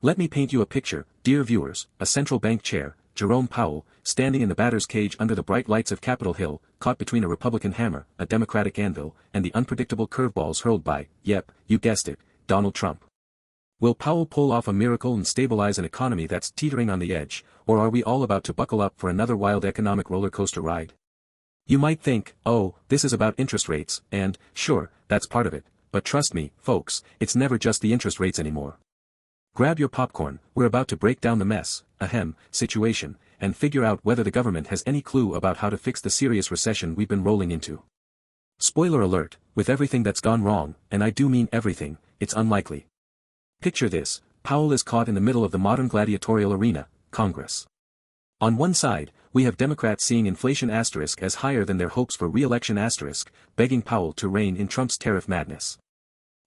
Let me paint you a picture, dear viewers, a central bank chair, Jerome Powell, standing in the batter's cage under the bright lights of Capitol Hill, caught between a Republican hammer, a Democratic anvil, and the unpredictable curveballs hurled by, yep, you guessed it, Donald Trump. Will Powell pull off a miracle and stabilize an economy that's teetering on the edge, or are we all about to buckle up for another wild economic roller coaster ride? You might think, oh, this is about interest rates, and, sure, that's part of it, but trust me, folks, it's never just the interest rates anymore. Grab your popcorn, we're about to break down the mess, situation, and figure out whether the government has any clue about how to fix the serious recession we've been rolling into. Spoiler alert, with everything that's gone wrong, and I do mean everything, it's unlikely. Picture this, Powell is caught in the middle of the modern gladiatorial arena, Congress. On one side, we have Democrats seeing inflation asterisk as higher than their hopes for re-election asterisk, begging Powell to rein in Trump's tariff madness.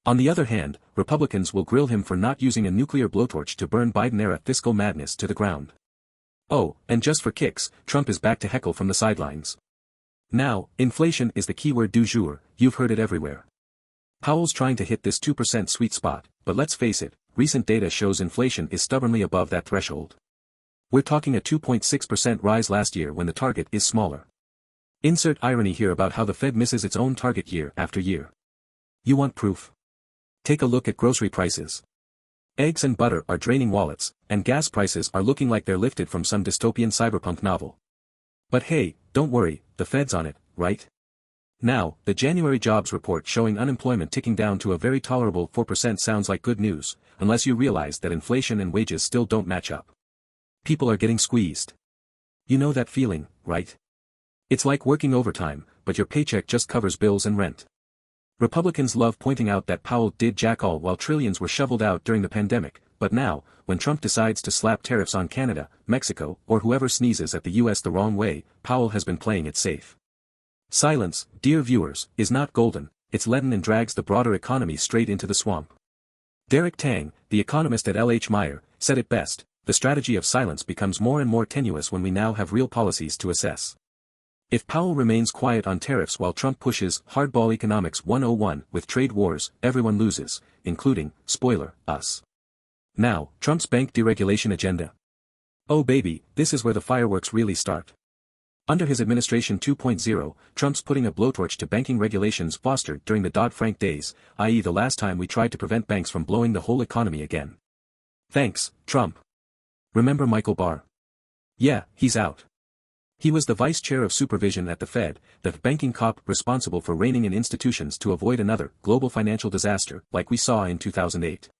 On the other hand, Republicans will grill him for not using a nuclear blowtorch to burn Biden-era fiscal madness to the ground. Oh, and just for kicks, Trump is back to heckle from the sidelines. Now, inflation is the keyword du jour, you've heard it everywhere. Powell's trying to hit this 2% sweet spot, but let's face it, recent data shows inflation is stubbornly above that threshold. We're talking a 2.6% rise last year when the target is smaller. Insert irony here about how the Fed misses its own target year after year. You want proof? Take a look at grocery prices. Eggs and butter are draining wallets, and gas prices are looking like they're lifted from some dystopian cyberpunk novel. But hey, don't worry, the Fed's on it, right? Now, the January jobs report showing unemployment ticking down to a very tolerable 4% sounds like good news, unless you realize that inflation and wages still don't match up. People are getting squeezed. You know that feeling, right? It's like working overtime, but your paycheck just covers bills and rent. Republicans love pointing out that Powell did jack all while trillions were shoveled out during the pandemic, but now, when Trump decides to slap tariffs on Canada, Mexico, or whoever sneezes at the US the wrong way, Powell has been playing it safe. Silence, dear viewers, is not golden, it's leaden and drags the broader economy straight into the swamp. Derek Tang, the economist at L.H. Meyer, said it best, the strategy of silence becomes more and more tenuous when we now have real policies to assess. If Powell remains quiet on tariffs while Trump pushes hardball economics 101 with trade wars, everyone loses, including, spoiler, us. Now, Trump's bank deregulation agenda. Oh baby, this is where the fireworks really start. Under his administration 2.0, Trump's putting a blowtorch to banking regulations fostered during the Dodd-Frank days, i.e. the last time we tried to prevent banks from blowing the whole economy again. Thanks, Trump. Remember Michael Barr? Yeah, he's out. He was the vice chair of supervision at the Fed, the banking cop responsible for reining in institutions to avoid another global financial disaster like we saw in 2008.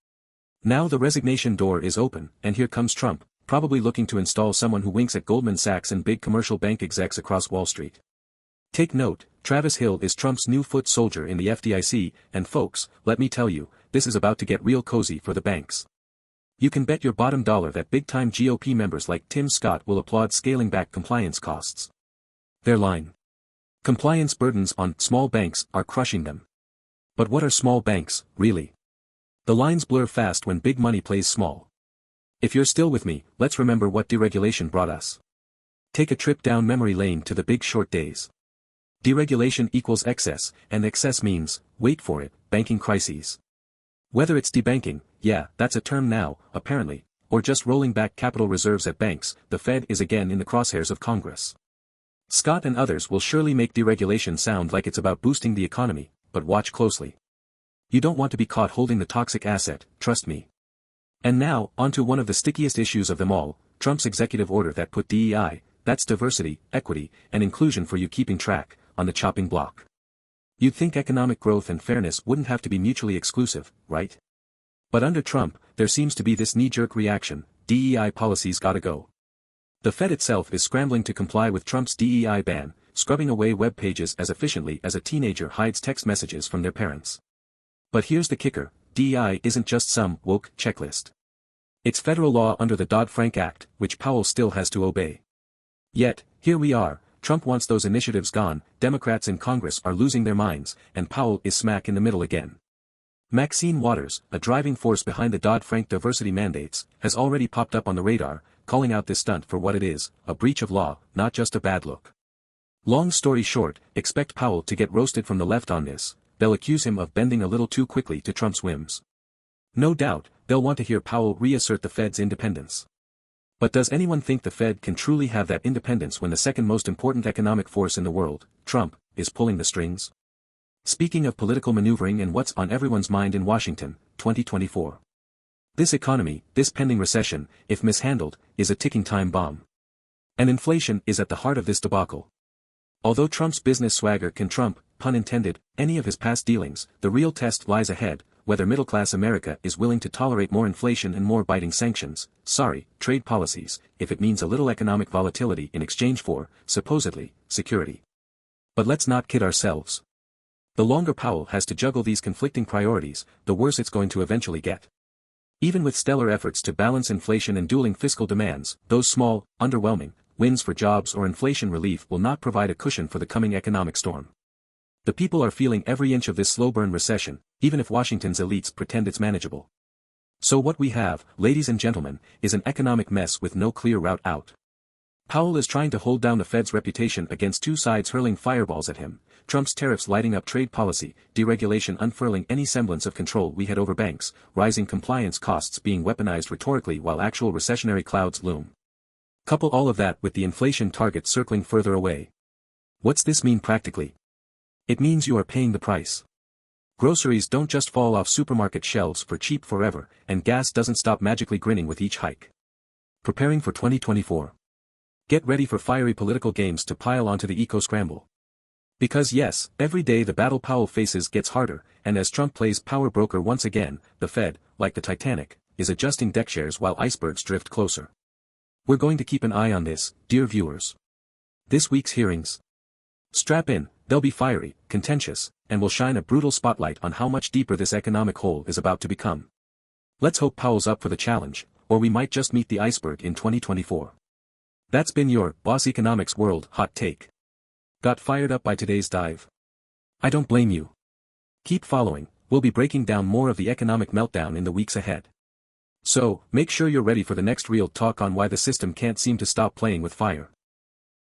Now the resignation door is open, and here comes Trump, probably looking to install someone who winks at Goldman Sachs and big commercial bank execs across Wall Street. Take note, Travis Hill is Trump's new foot soldier in the FDIC, and folks, let me tell you, this is about to get real cozy for the banks. You can bet your bottom dollar that big-time GOP members like Tim Scott will applaud scaling back compliance costs. Their line. Compliance burdens on small banks are crushing them. But what are small banks, really? The lines blur fast when big money plays small. If you're still with me, let's remember what deregulation brought us. Take a trip down memory lane to the Big Short days. Deregulation equals excess, and excess means, wait for it, banking crises. Whether it's debanking, yeah, that's a term now, apparently, or just rolling back capital reserves at banks, the Fed is again in the crosshairs of Congress. Scott and others will surely make deregulation sound like it's about boosting the economy, but watch closely. You don't want to be caught holding the toxic asset, trust me. And now, onto one of the stickiest issues of them all, Trump's executive order that put DEI, that's diversity, equity, and inclusion for you keeping track, on the chopping block. You'd think economic growth and fairness wouldn't have to be mutually exclusive, right? But under Trump, there seems to be this knee-jerk reaction, DEI policies gotta go. The Fed itself is scrambling to comply with Trump's DEI ban, scrubbing away web pages as efficiently as a teenager hides text messages from their parents. But here's the kicker, DEI isn't just some woke checklist. It's federal law under the Dodd-Frank Act, which Powell still has to obey. Yet, here we are, Trump wants those initiatives gone, Democrats in Congress are losing their minds, and Powell is smack in the middle again. Maxine Waters, a driving force behind the Dodd-Frank diversity mandates, has already popped up on the radar, calling out this stunt for what it is, a breach of law, not just a bad look. Long story short, expect Powell to get roasted from the left on this, they'll accuse him of bending a little too quickly to Trump's whims. No doubt, they'll want to hear Powell reassert the Fed's independence. But does anyone think the Fed can truly have that independence when the second most important economic force in the world, Trump, is pulling the strings? Speaking of political maneuvering and what's on everyone's mind in Washington, 2024. This economy, this pending recession, if mishandled, is a ticking time bomb. And inflation is at the heart of this debacle. Although Trump's business swagger can trump, pun intended, any of his past dealings, the real test lies ahead, whether middle-class America is willing to tolerate more inflation and more biting sanctions, trade policies, if it means a little economic volatility in exchange for, supposedly, security. But let's not kid ourselves. The longer Powell has to juggle these conflicting priorities, the worse it's going to eventually get. Even with stellar efforts to balance inflation and dueling fiscal demands, those small, underwhelming, wins for jobs or inflation relief will not provide a cushion for the coming economic storm. The people are feeling every inch of this slow-burn recession, even if Washington's elites pretend it's manageable. So what we have, ladies and gentlemen, is an economic mess with no clear route out. Powell is trying to hold down the Fed's reputation against two sides hurling fireballs at him, Trump's tariffs lighting up trade policy, deregulation unfurling any semblance of control we had over banks, rising compliance costs being weaponized rhetorically while actual recessionary clouds loom. Couple all of that with the inflation target circling further away. What's this mean practically? It means you are paying the price. Groceries don't just fall off supermarket shelves for cheap forever, and gas doesn't stop magically grinning with each hike. Preparing for 2024. Get ready for fiery political games to pile onto the eco-scramble. Because yes, every day the battle Powell faces gets harder, and as Trump plays power broker once again, the Fed, like the Titanic, is adjusting deck chairs while icebergs drift closer. We're going to keep an eye on this, dear viewers. This week's hearings. Strap in, they'll be fiery, contentious, and will shine a brutal spotlight on how much deeper this economic hole is about to become. Let's hope Powell's up for the challenge, or we might just meet the iceberg in 2024. That's been your Boss Economics World Hot Take. Got fired up by today's dive? I don't blame you. Keep following, we'll be breaking down more of the economic meltdown in the weeks ahead. So, make sure you're ready for the next real talk on why the system can't seem to stop playing with fire.